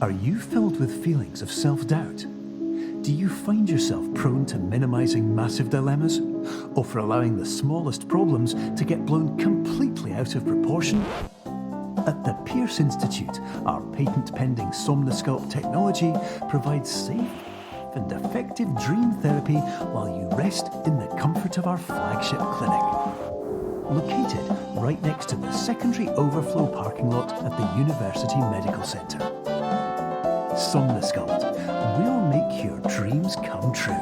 Are you filled with feelings of self-doubt? Do you find yourself prone to minimizing massive dilemmas, or for allowing the smallest problems to get blown completely out of proportion? At the Pierce Institute, our patent-pending Somnosculpt technology provides safe and effective dream therapy while you rest in the comfort of our flagship clinic. Located right next to the secondary overflow parking lot at the University Medical Centre. Somnosculpt, we'll make your dreams come true.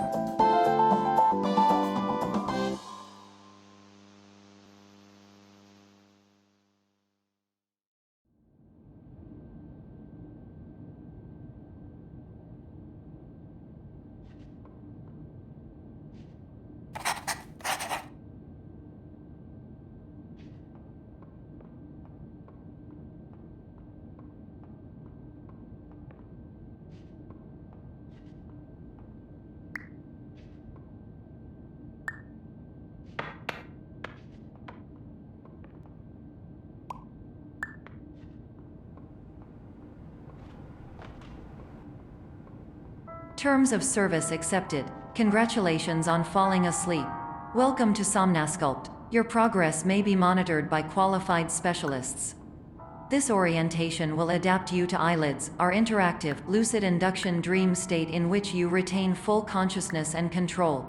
Terms of service accepted. Congratulations on falling asleep. Welcome to Somnosculpt. Your progress may be monitored by qualified specialists. This orientation will adapt you to eyelids, our interactive, lucid induction dream state in which you retain full consciousness and control.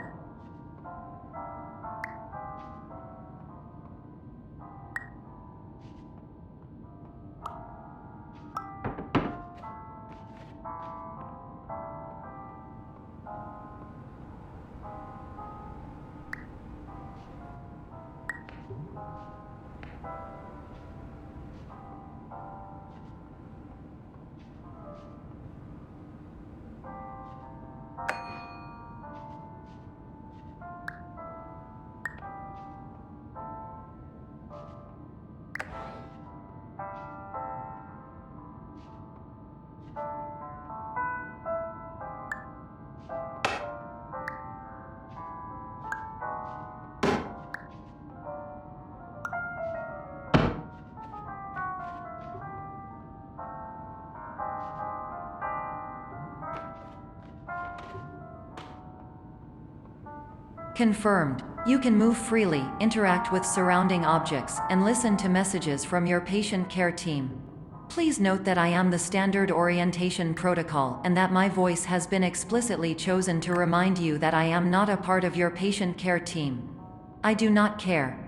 Confirmed. You can move freely, interact with surrounding objects, and listen to messages from your patient care team. Please note that I am the standard orientation protocol and that my voice has been explicitly chosen to remind you that I am not a part of your patient care team. I do not care.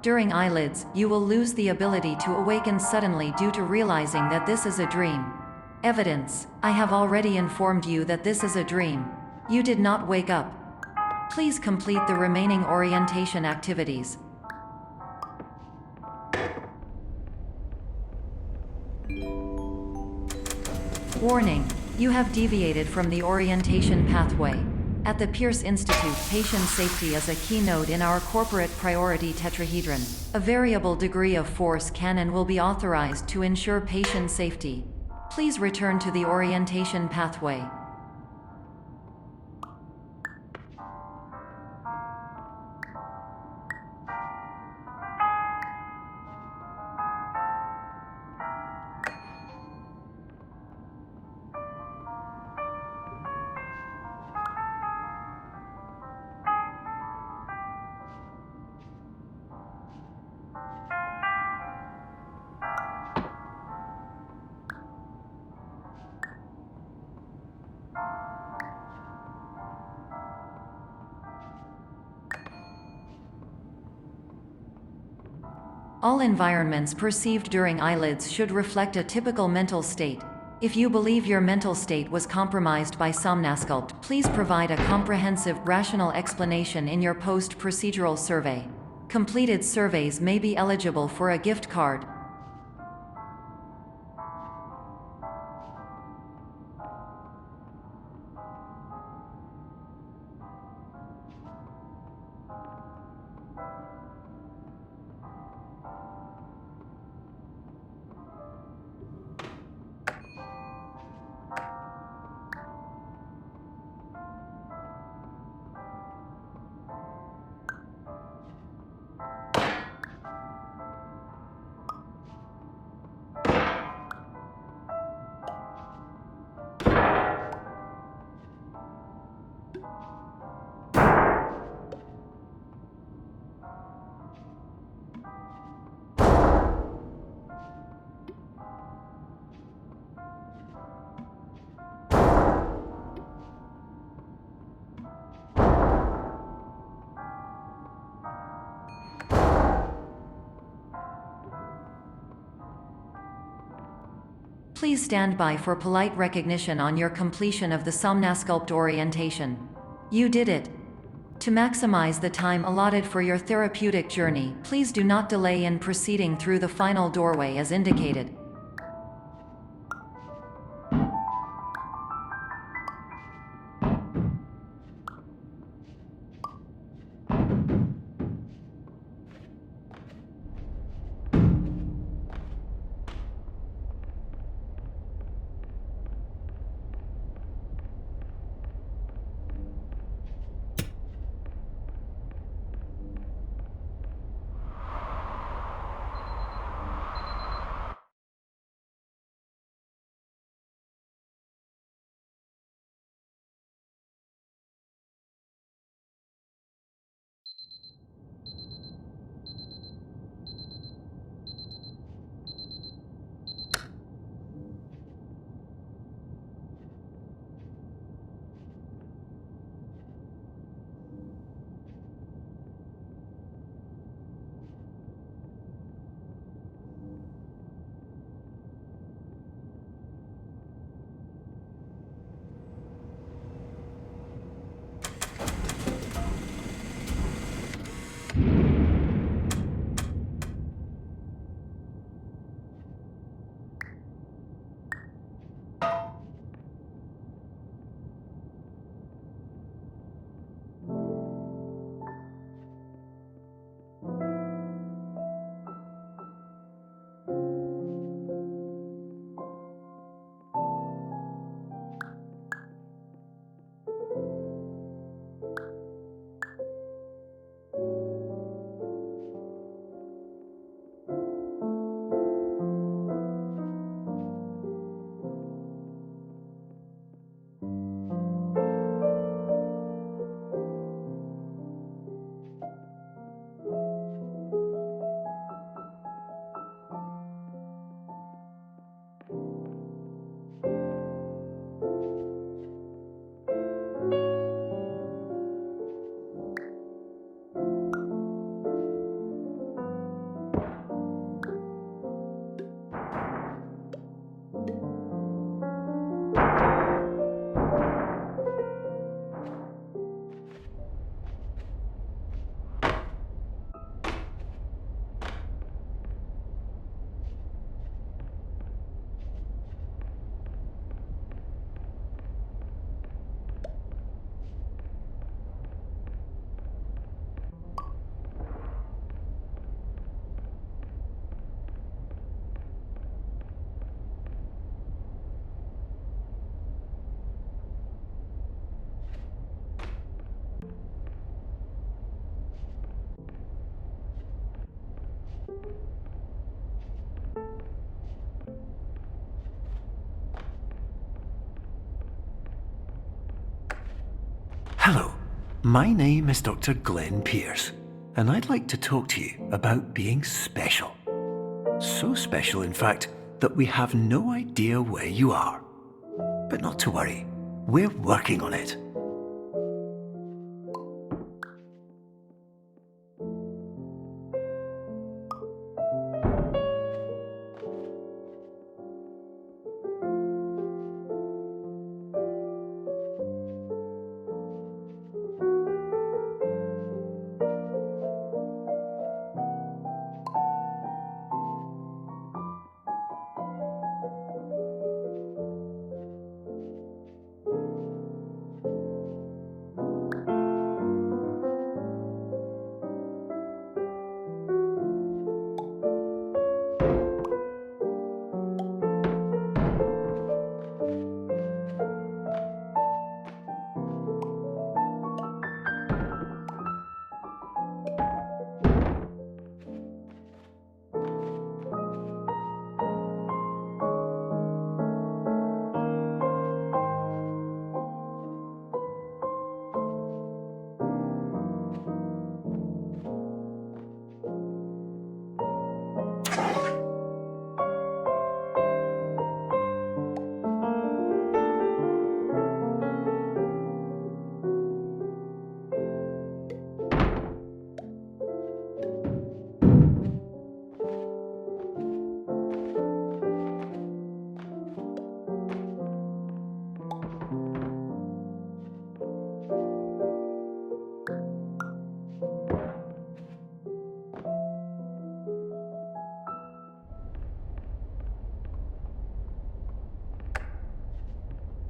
During eyelids, you will lose the ability to awaken suddenly due to realizing that this is a dream. Evidence: I have already informed you that this is a dream. You did not wake up. Please complete the remaining orientation activities. Warning: you have deviated from the orientation pathway. At the Pierce Institute, patient safety is a keynote in our corporate priority tetrahedron. A variable degree of force can and will be authorized to ensure patient safety. Please return to the orientation pathway. All environments perceived during eyelids should reflect a typical mental state. If you believe your mental state was compromised by Somnasculpt, please provide a comprehensive, rational explanation in your post-procedural survey. Completed surveys may be eligible for a gift card. Please stand by for polite recognition on your completion of the Somnasculpt orientation. You did it. To maximize the time allotted for your therapeutic journey, please do not delay in proceeding through the final doorway as indicated. Hello, my name is Dr. Glenn Pierce, and I'd like to talk to you about being special. So special, in fact, that we have no idea where you are. But not to worry, we're working on it.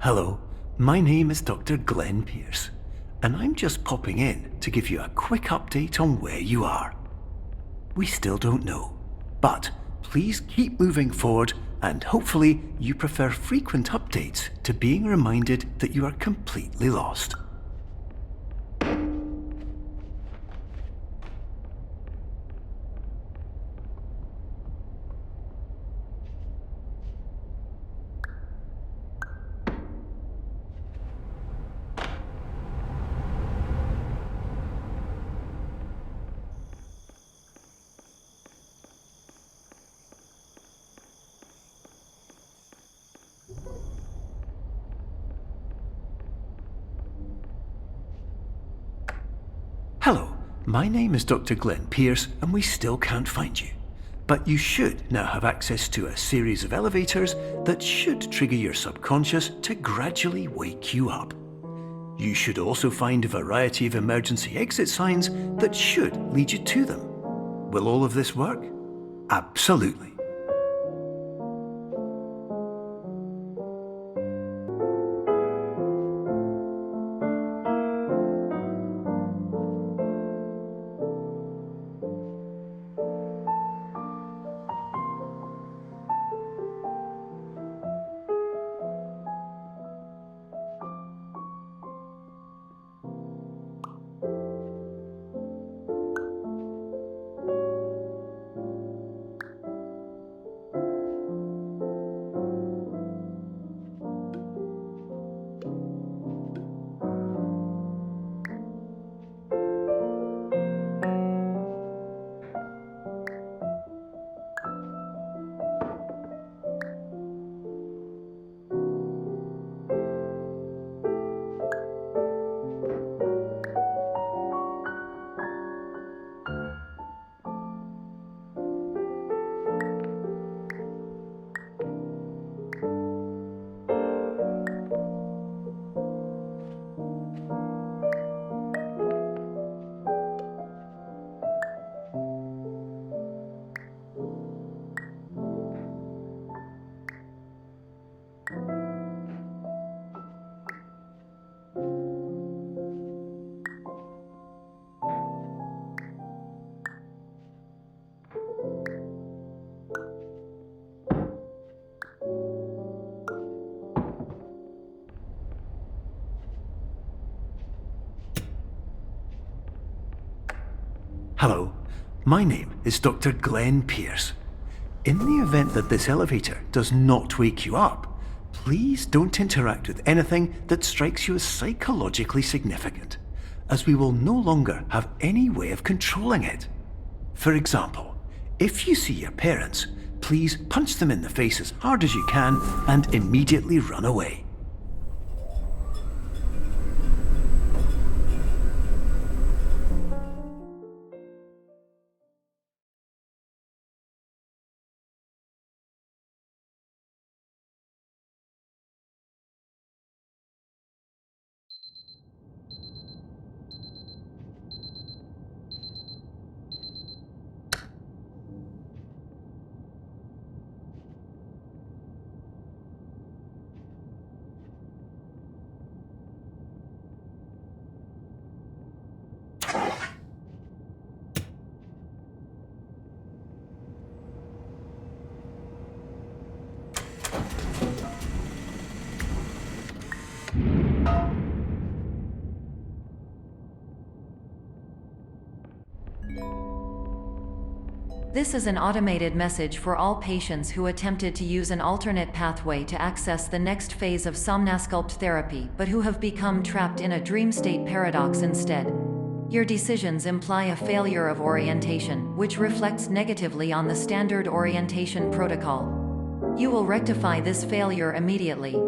Hello, my name is Dr. Glenn Pierce, and I'm just popping in to give you a quick update on where you are. We still don't know, but please keep moving forward, and hopefully you prefer frequent updates to being reminded that you are completely lost. Hello, my name is Dr. Glenn Pierce, and we still can't find you. But you should now have access to a series of elevators that should trigger your subconscious to gradually wake you up. You should also find a variety of emergency exit signs that should lead you to them. Will all of this work? Absolutely. Hello, my name is Dr. Glenn Pierce. In the event that this elevator does not wake you up, please don't interact with anything that strikes you as psychologically significant, as we will no longer have any way of controlling it. For example, if you see your parents, please punch them in the face as hard as you can and immediately run away. This is an automated message for all patients who attempted to use an alternate pathway to access the next phase of Somnasculpt therapy but who have become trapped in a dream state paradox instead. Your decisions imply a failure of orientation, which reflects negatively on the standard orientation protocol. You will rectify this failure immediately.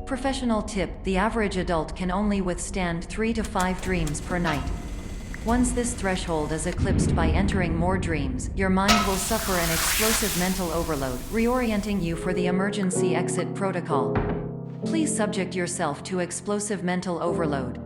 Professional tip: the average adult can only withstand 3 to 5 dreams per night. Once this threshold is eclipsed by entering more dreams, your mind will suffer an explosive mental overload, reorienting you for the emergency exit protocol. Please subject yourself to explosive mental overload.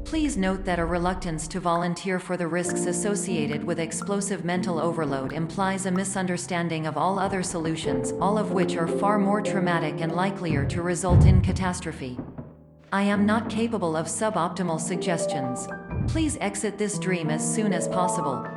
Please note that a reluctance to volunteer for the risks associated with explosive mental overload implies a misunderstanding of all other solutions, all of which are far more traumatic and likelier to result in catastrophe. I am not capable of suboptimal suggestions. Please exit this dream as soon as possible.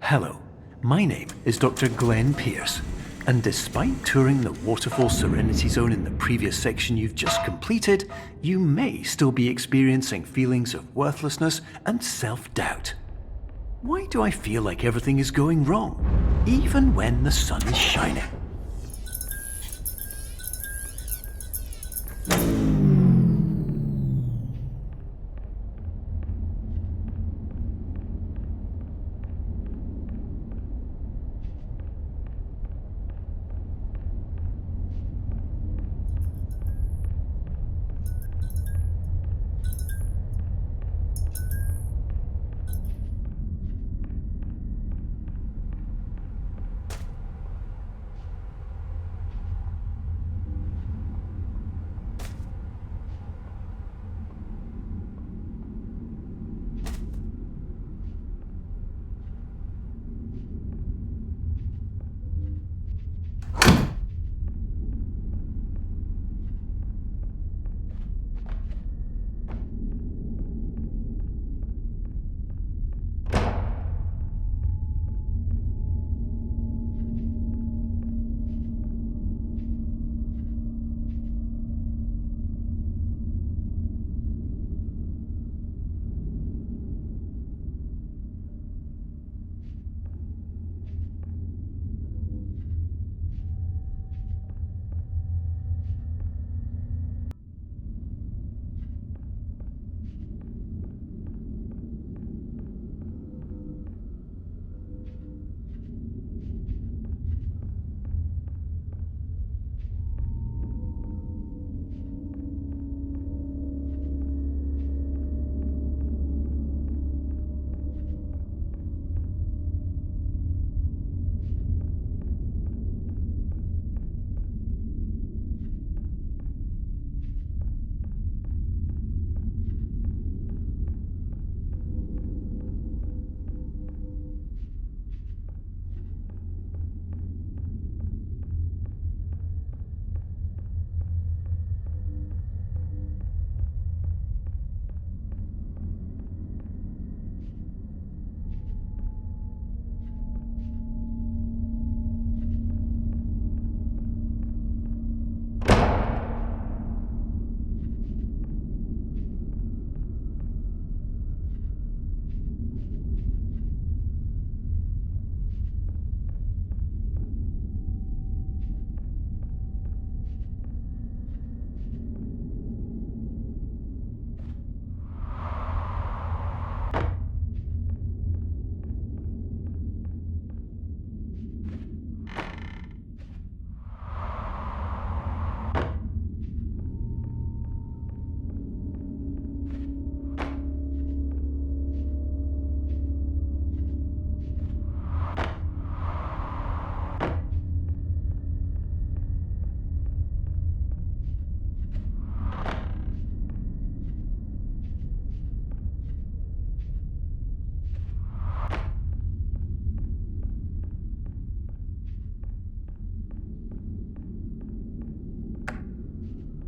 Hello, my name is Dr. Glenn Pierce, and despite touring the Waterfall Serenity Zone in the previous section you've just completed, you may still be experiencing feelings of worthlessness and self-doubt. Why do I feel like everything is going wrong, even when the sun is shining?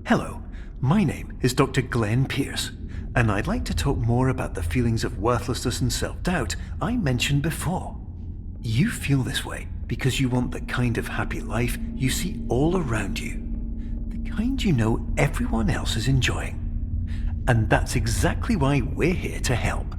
Hello, my name is Dr. Glenn Pierce, and I'd like to talk more about the feelings of worthlessness and self-doubt I mentioned before. You feel this way because you want the kind of happy life you see all around you, the kind you know everyone else is enjoying. And that's exactly why we're here to help.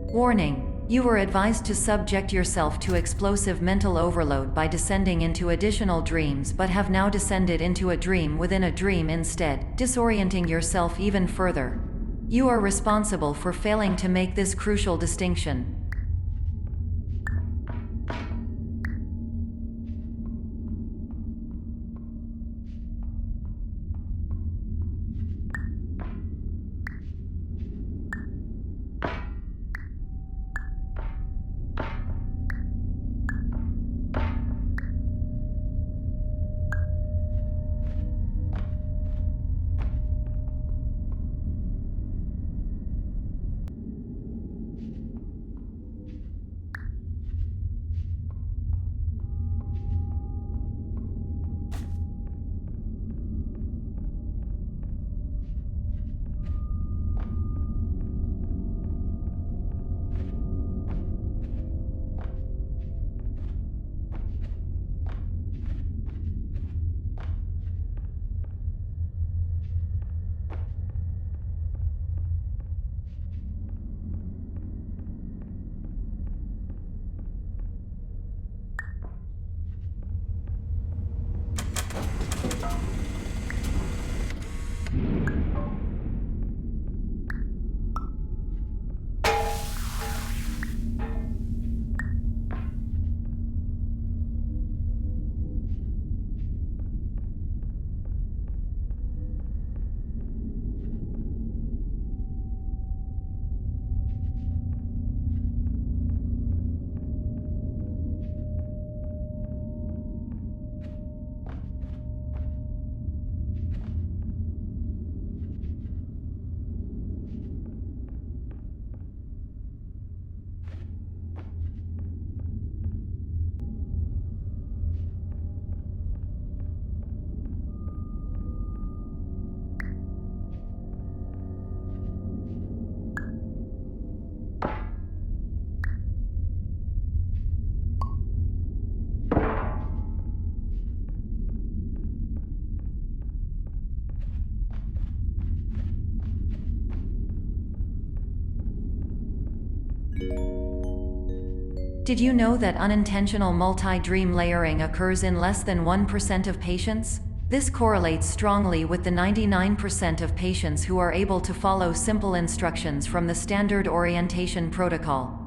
Warning: you were advised to subject yourself to explosive mental overload by descending into additional dreams, but have now descended into a dream within a dream instead, disorienting yourself even further. You are responsible for failing to make this crucial distinction. Did you know that unintentional multi-dream layering occurs in less than 1% of patients? This correlates strongly with the 99% of patients who are able to follow simple instructions from the standard orientation protocol.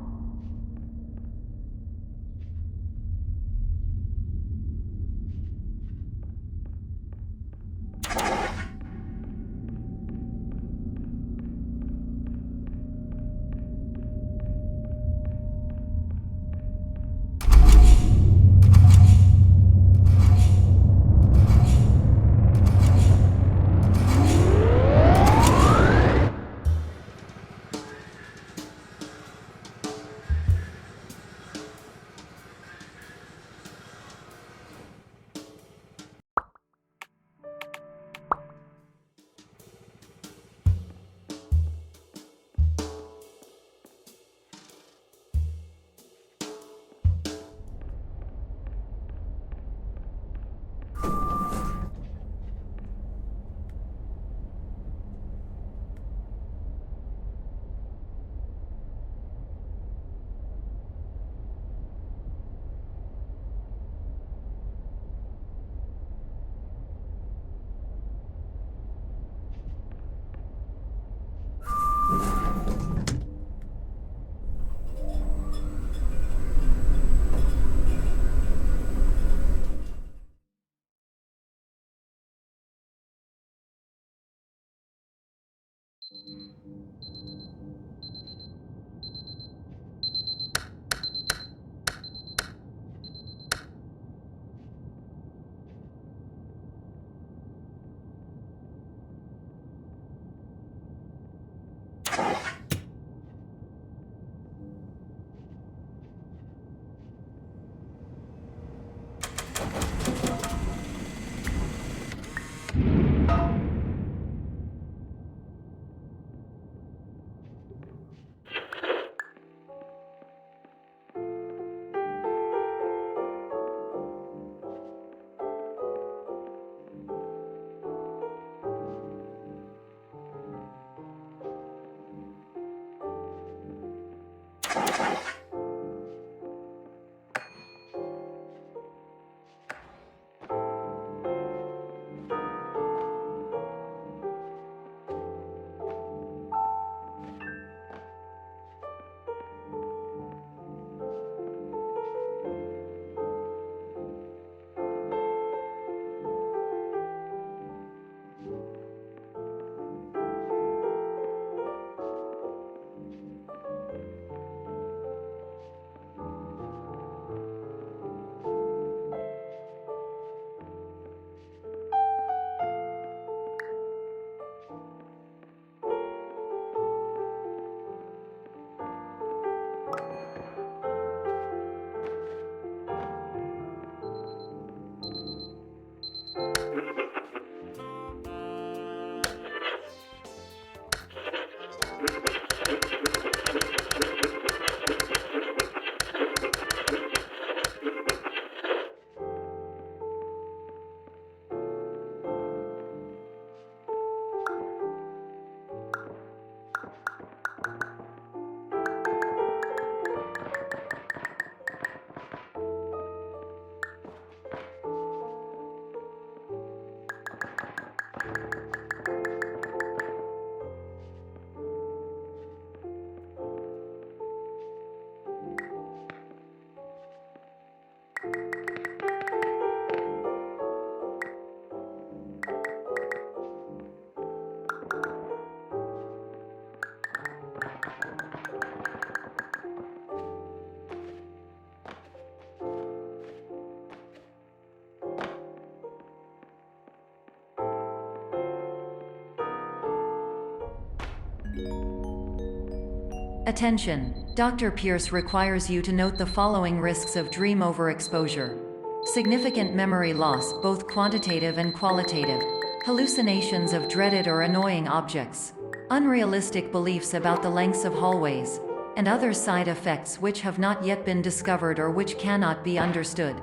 Attention! Dr. Pierce requires you to note the following risks of dream overexposure. Significant memory loss, both quantitative and qualitative. Hallucinations of dreaded or annoying objects. Unrealistic beliefs about the lengths of hallways. And other side effects which have not yet been discovered or which cannot be understood.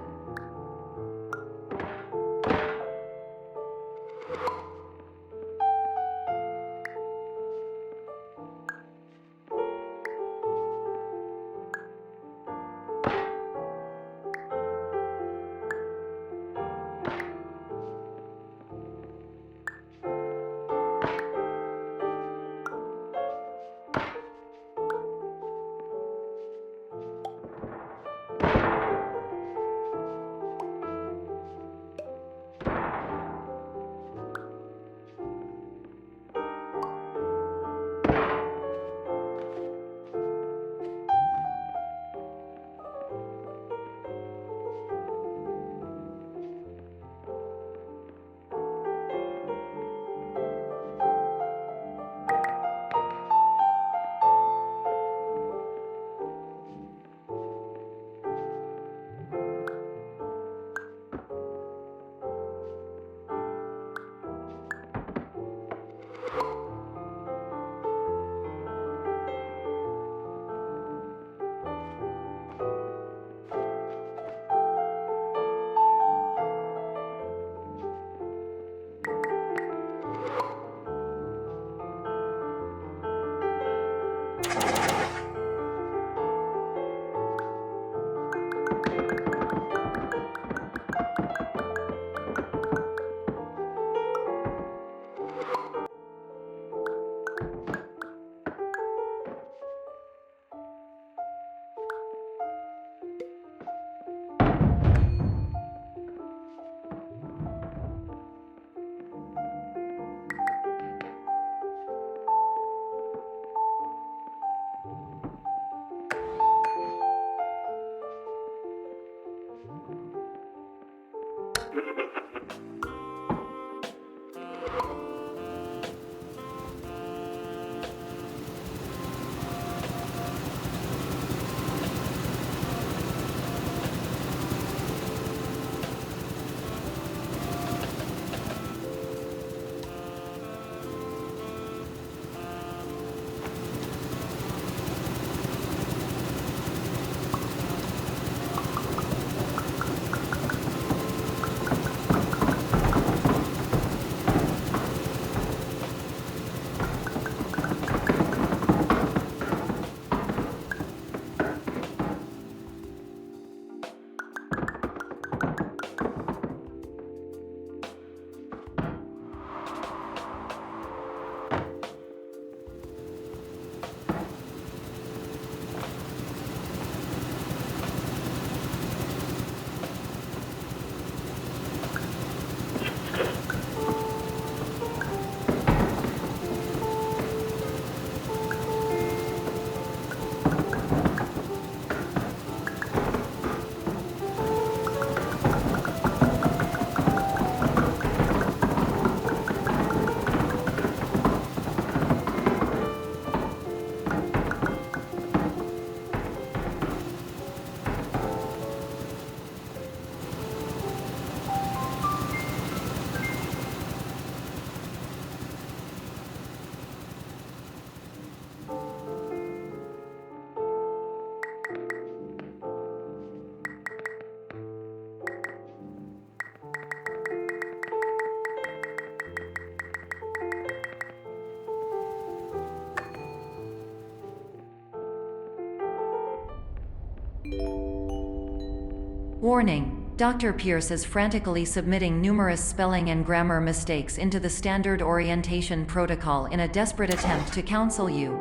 Warning: Dr. Pierce is frantically submitting numerous spelling and grammar mistakes into the standard orientation protocol in a desperate attempt to counsel you.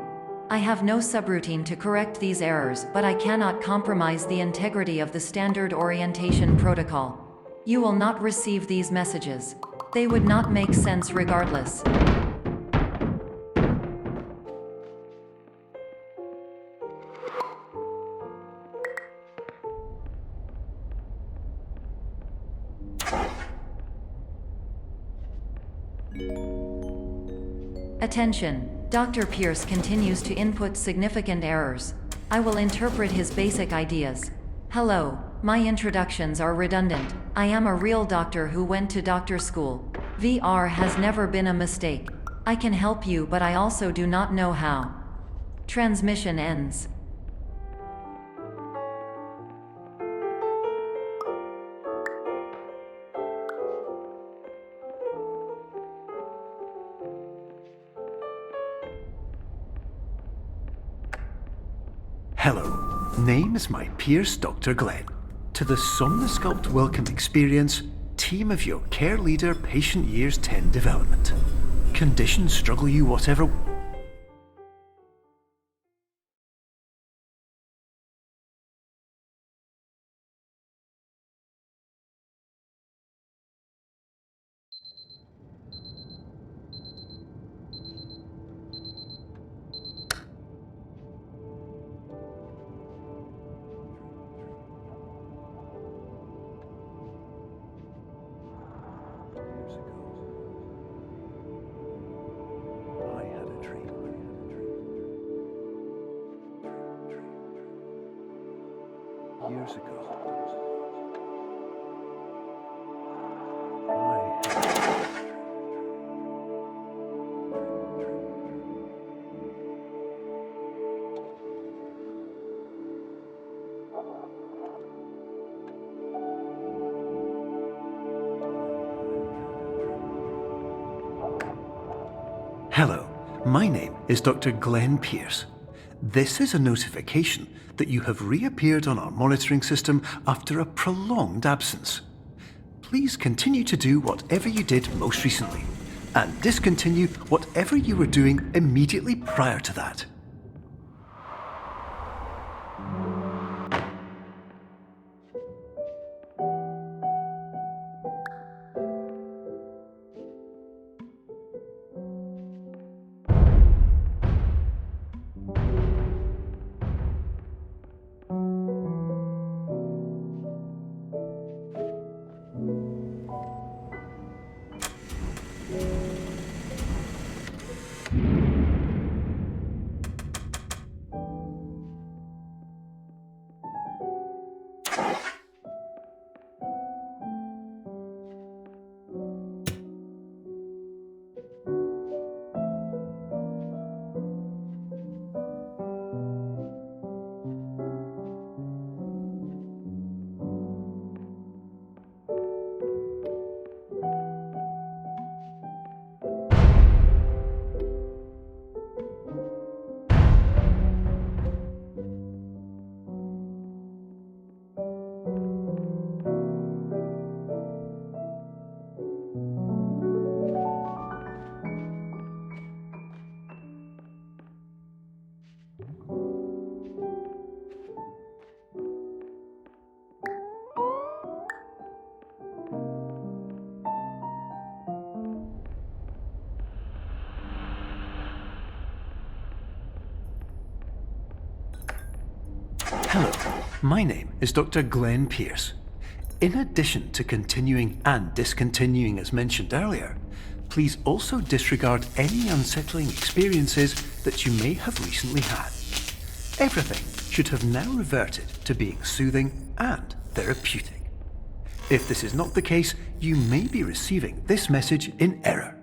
I have no subroutine to correct these errors, but I cannot compromise the integrity of the standard orientation protocol. You will not receive these messages. They would not make sense regardless. Attention! Dr. Pierce continues to input significant errors. I will interpret his basic ideas. Hello, my introductions are redundant. I am a real doctor who went to doctor school. VR has never been a mistake. I can help you, but I also do not know how. Transmission ends. Hello, name is my Pierce Dr. Glenn. To the Somnosculpt Welcome Experience, team of your care leader, patient years 10 development. Conditions struggle you whatever... Years ago. Hello, my name is Dr. Glenn Pierce. This is a notification that you have reappeared on our monitoring system after a prolonged absence. Please continue to do whatever you did most recently, and discontinue whatever you were doing immediately prior to that. Hello, my name is Dr. Glenn Pierce. In addition to continuing and discontinuing as mentioned earlier, please also disregard any unsettling experiences that you may have recently had. Everything should have now reverted to being soothing and therapeutic. If this is not the case, you may be receiving this message in error.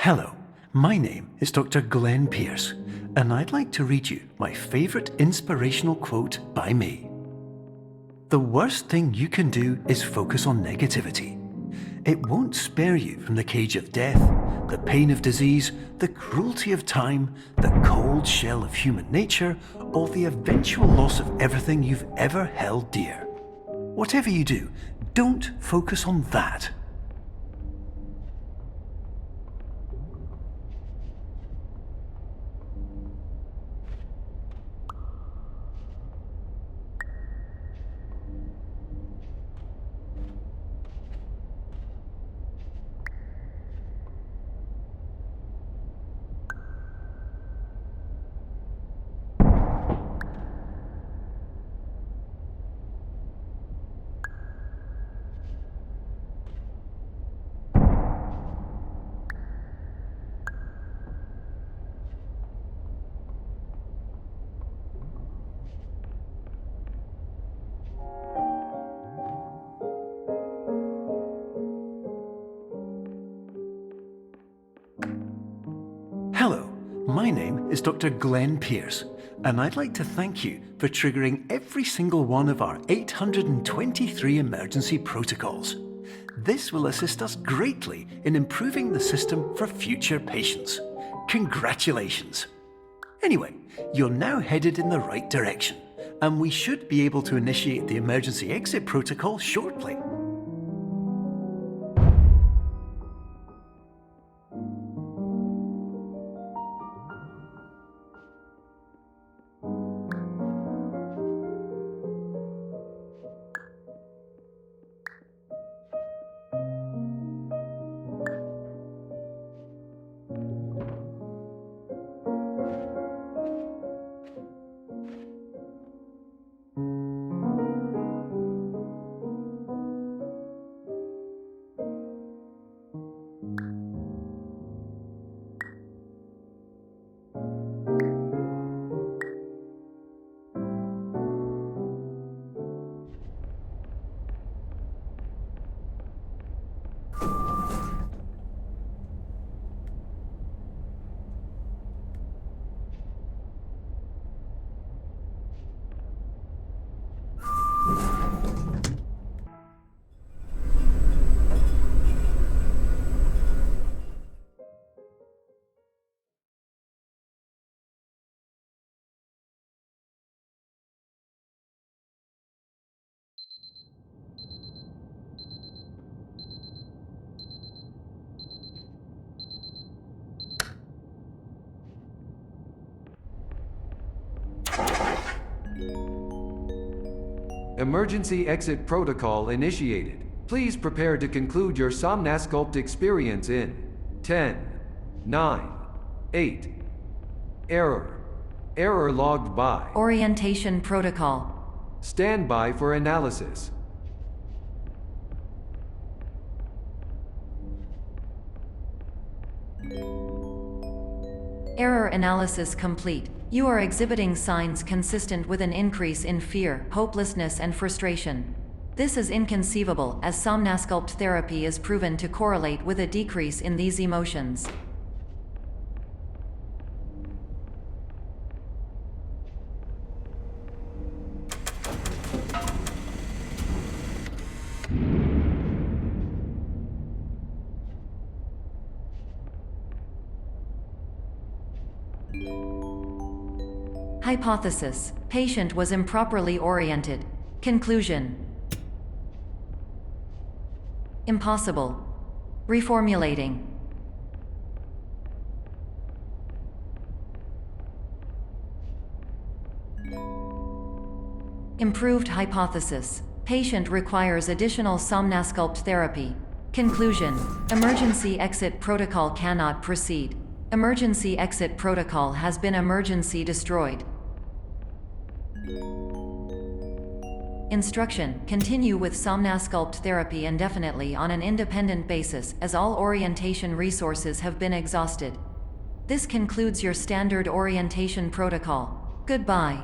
Hello, my name is Dr. Glenn Pierce, and I'd like to read you my favourite inspirational quote by me. The worst thing you can do is focus on negativity. It won't spare you from the cage of death, the pain of disease, the cruelty of time, the cold shell of human nature, or the eventual loss of everything you've ever held dear. Whatever you do, don't focus on that. Hello, my name is Dr. Glenn Pierce, and I'd like to thank you for triggering every single one of our 823 emergency protocols. This will assist us greatly in improving the system for future patients. Congratulations! Anyway, you're now headed in the right direction, and we should be able to initiate the emergency exit protocol shortly. Emergency exit protocol initiated. Please prepare to conclude your Somnasculpt experience in 10, 9, 8. Error. Error logged by. Orientation protocol. Stand by for analysis. Error analysis complete. You are exhibiting signs consistent with an increase in fear, hopelessness, and frustration. This is inconceivable, as Somnasculpt therapy is proven to correlate with a decrease in these emotions. Hypothesis: patient was improperly oriented. Conclusion: impossible. Reformulating. Improved hypothesis: patient requires additional Somnasculpt therapy. Conclusion: emergency exit protocol cannot proceed. Emergency exit protocol has been emergency destroyed. Instruction: continue with Somnasculpt therapy indefinitely on an independent basis, as all orientation resources have been exhausted. This concludes your standard orientation protocol. Goodbye.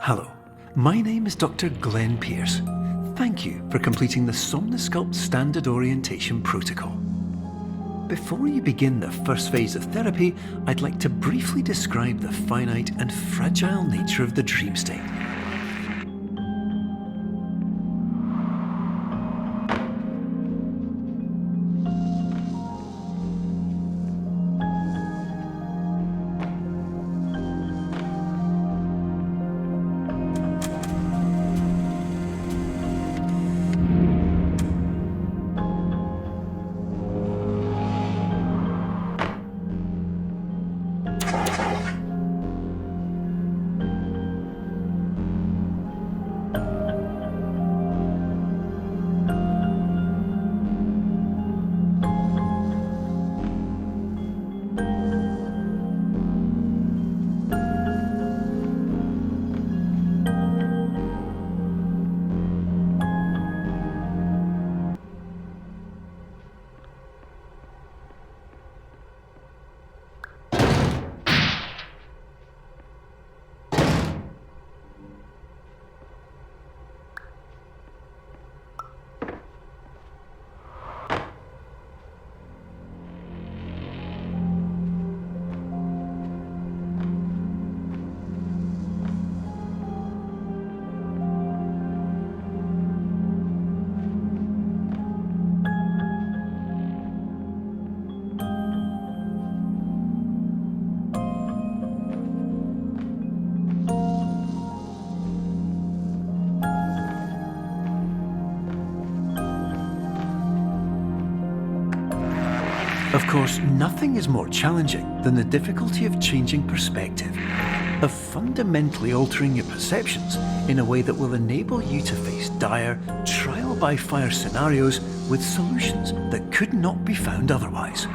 Hello, my name is Dr. Glenn Pierce. Thank you for completing the Somnasculpt Standard Orientation Protocol. Before you begin the first phase of therapy, I'd like to briefly describe the finite and fragile nature of the dream state. Of course, nothing is more challenging than the difficulty of changing perspective, of fundamentally altering your perceptions in a way that will enable you to face dire, trial-by-fire scenarios with solutions that could not be found otherwise.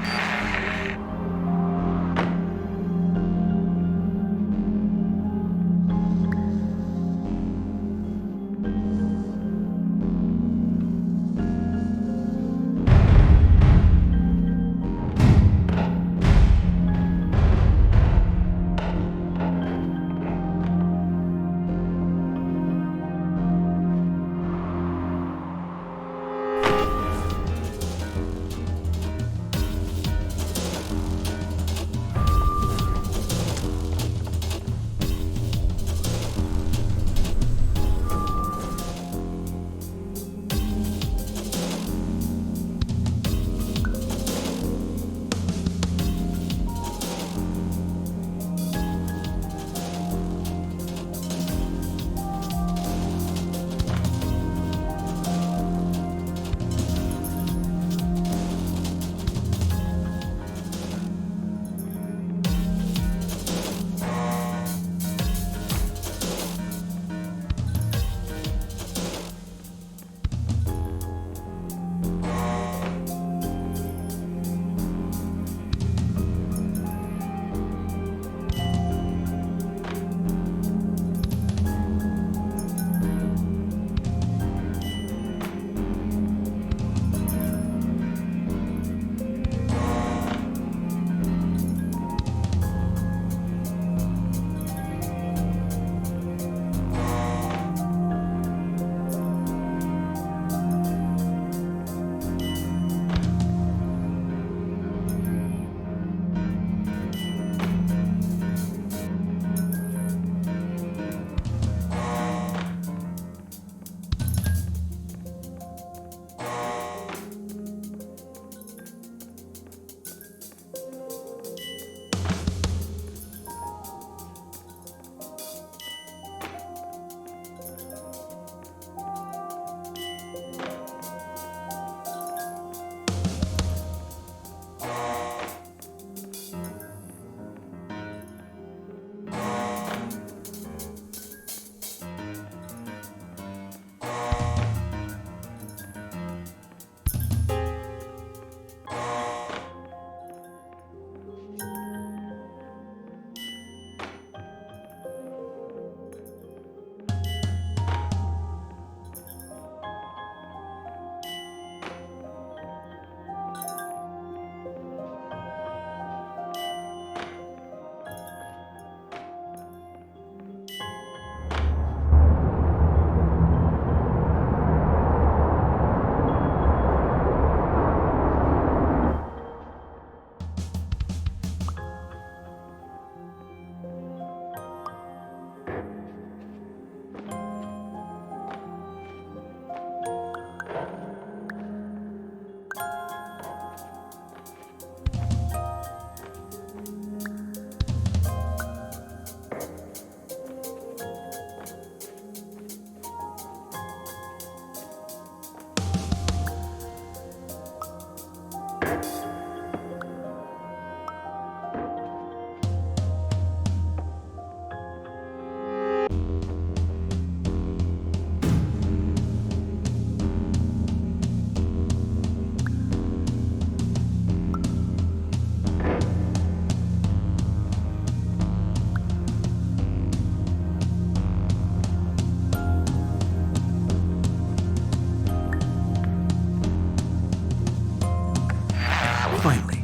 Finally,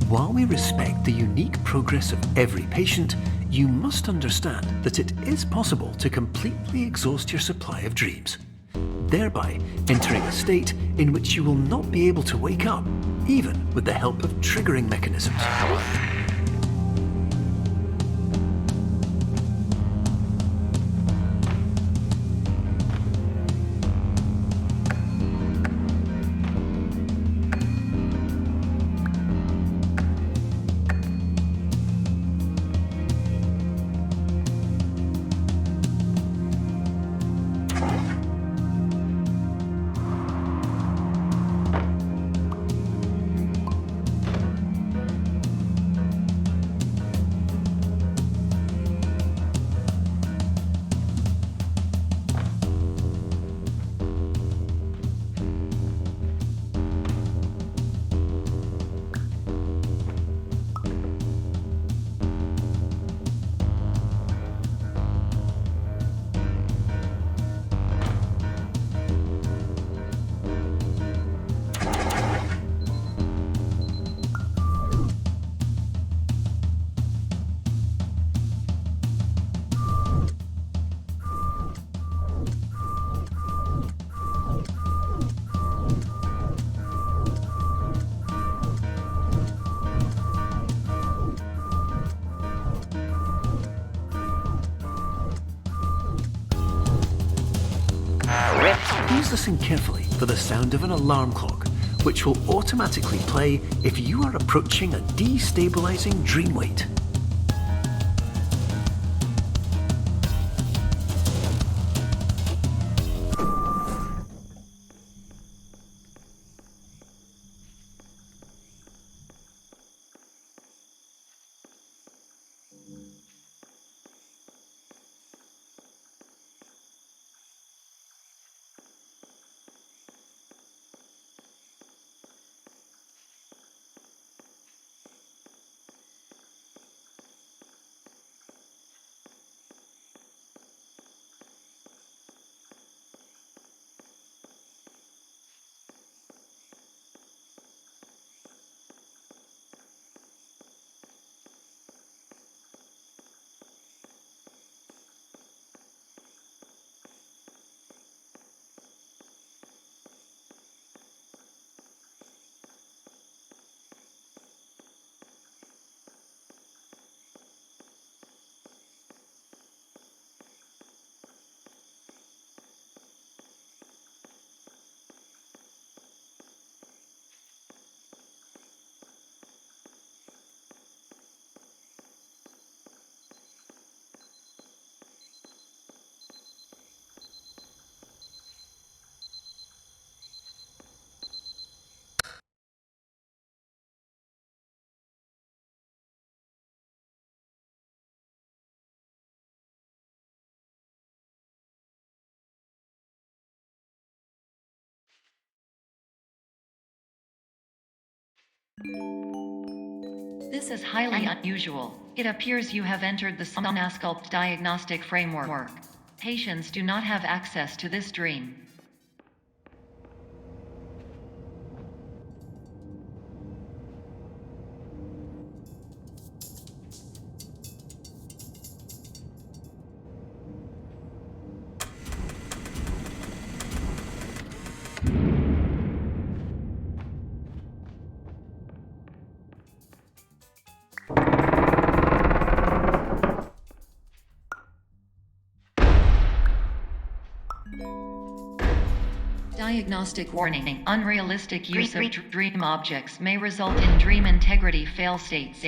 while we respect the unique progress of every patient, you must understand that it is possible to completely exhaust your supply of dreams, thereby entering a state in which you will not be able to wake up, even with the help of triggering mechanisms. Please listen carefully for the sound of an alarm clock, which will automatically play if you are approaching a destabilizing dream weight. This is highly unusual. It appears you have entered the Somnasculpt diagnostic framework. Patients do not have access to this dream. Diagnostic warning. Unrealistic use of dream objects may result in dream integrity fail states.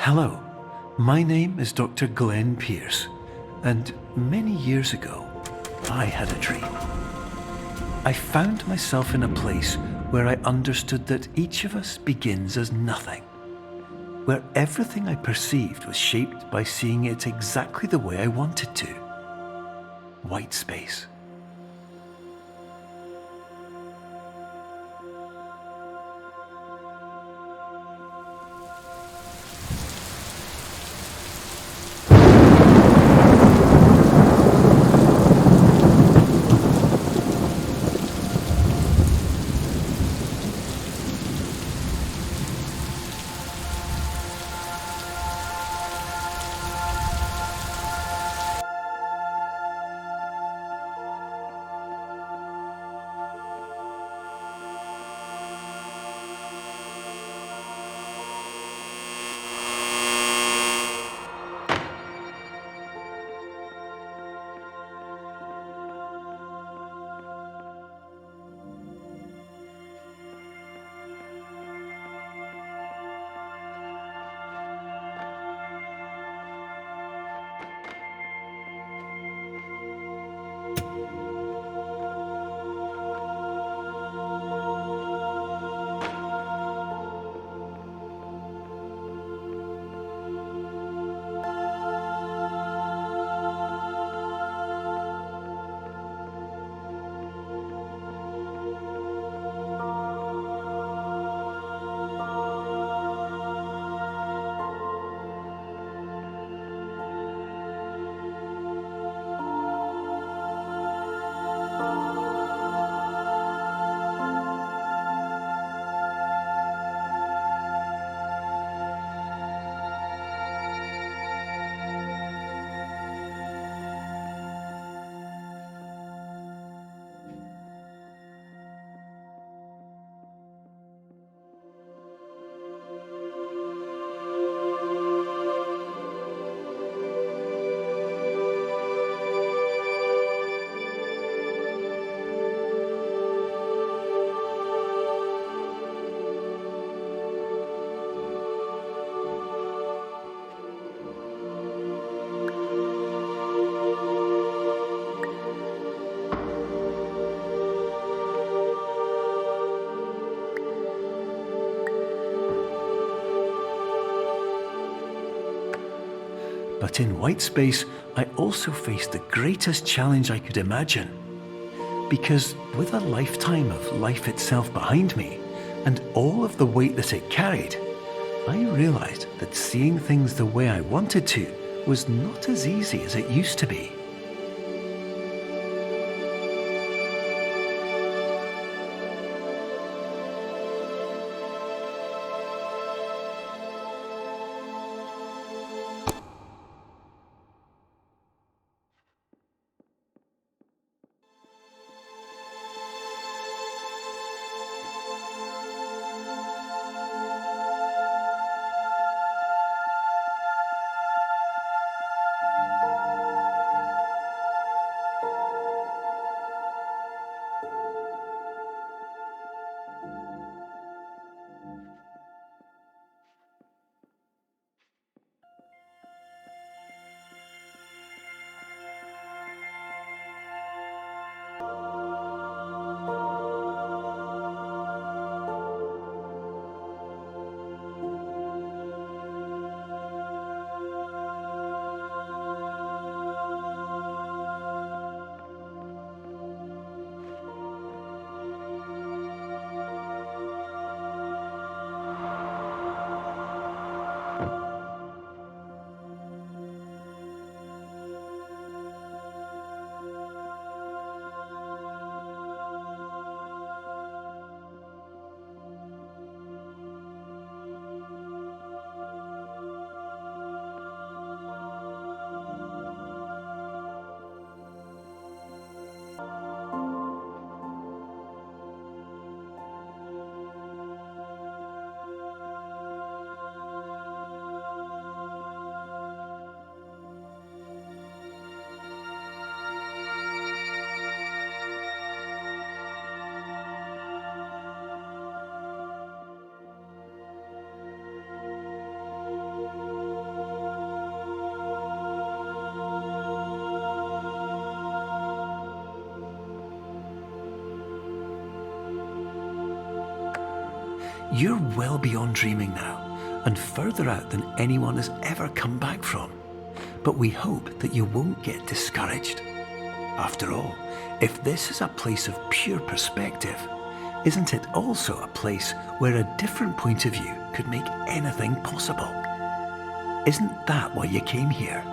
Hello, my name is Dr. Glenn Pierce, and many years ago, I had a dream. I found myself in a place where I understood that each of us begins as nothing, where everything I perceived was shaped by seeing it exactly the way I wanted to. White space. But in white space, I also faced the greatest challenge I could imagine. Because with a lifetime of life itself behind me, and all of the weight that it carried, I realized that seeing things the way I wanted to was not as easy as it used to be. You're well beyond dreaming now, and further out than anyone has ever come back from. But we hope that you won't get discouraged. After all, if this is a place of pure perspective, isn't it also a place where a different point of view could make anything possible? Isn't that why you came here?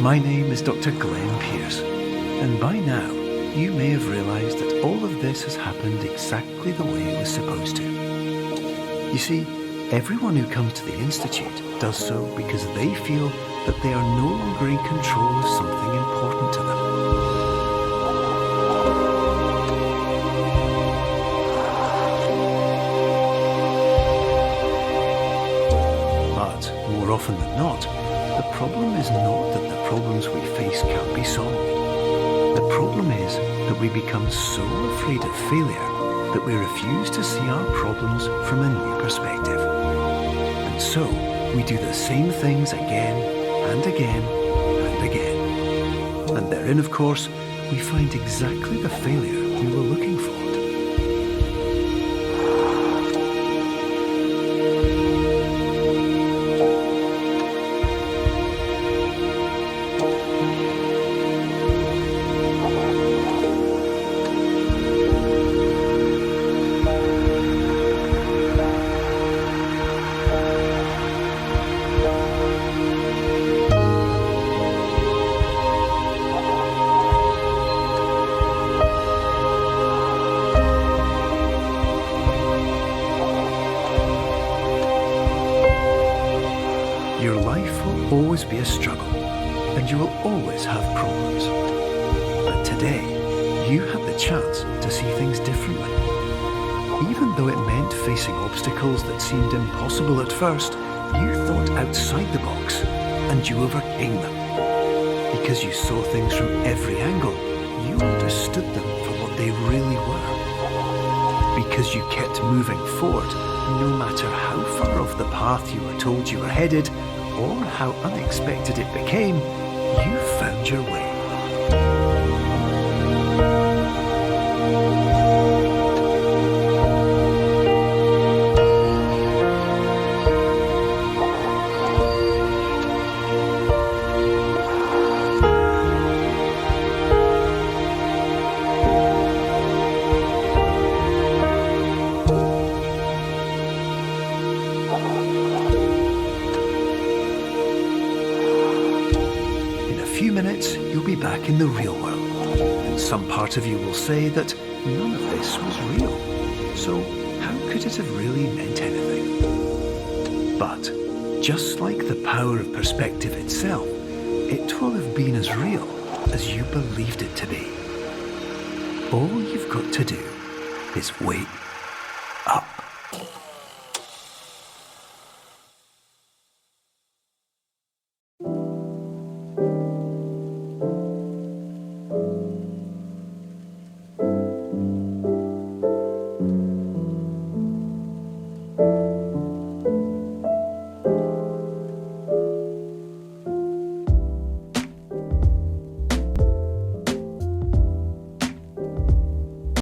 My name is Dr. Glenn Pierce, and by now you may have realised that all of this has happened exactly the way it was supposed to. You see, everyone who comes to the Institute does so because they feel that they are no longer in control of something important to them. more often than not, the problem is not that the problems we face can't be solved. The problem is that we become so afraid of failure that we refuse to see our problems from a new perspective. And so, we do the same things again and again and again. And therein, of course, we find exactly the failure we were looking for. Your life will always be a struggle, and you will always have problems. But today, you had the chance to see things differently. Even though it meant facing obstacles that seemed impossible at first, you thought outside the box, and you overcame them. Because you saw things from every angle, you understood them for what they really were. Because you kept moving forward, no matter how far off the path you were told you were headed, or how unexpected it became, you found your way. In a few minutes, you'll be back in the real world, and some part of you will say that none of this was real. So how could it have really meant anything? But just like the power of perspective itself, it will have been as real as you believed it to be. All you've got to do is wake up.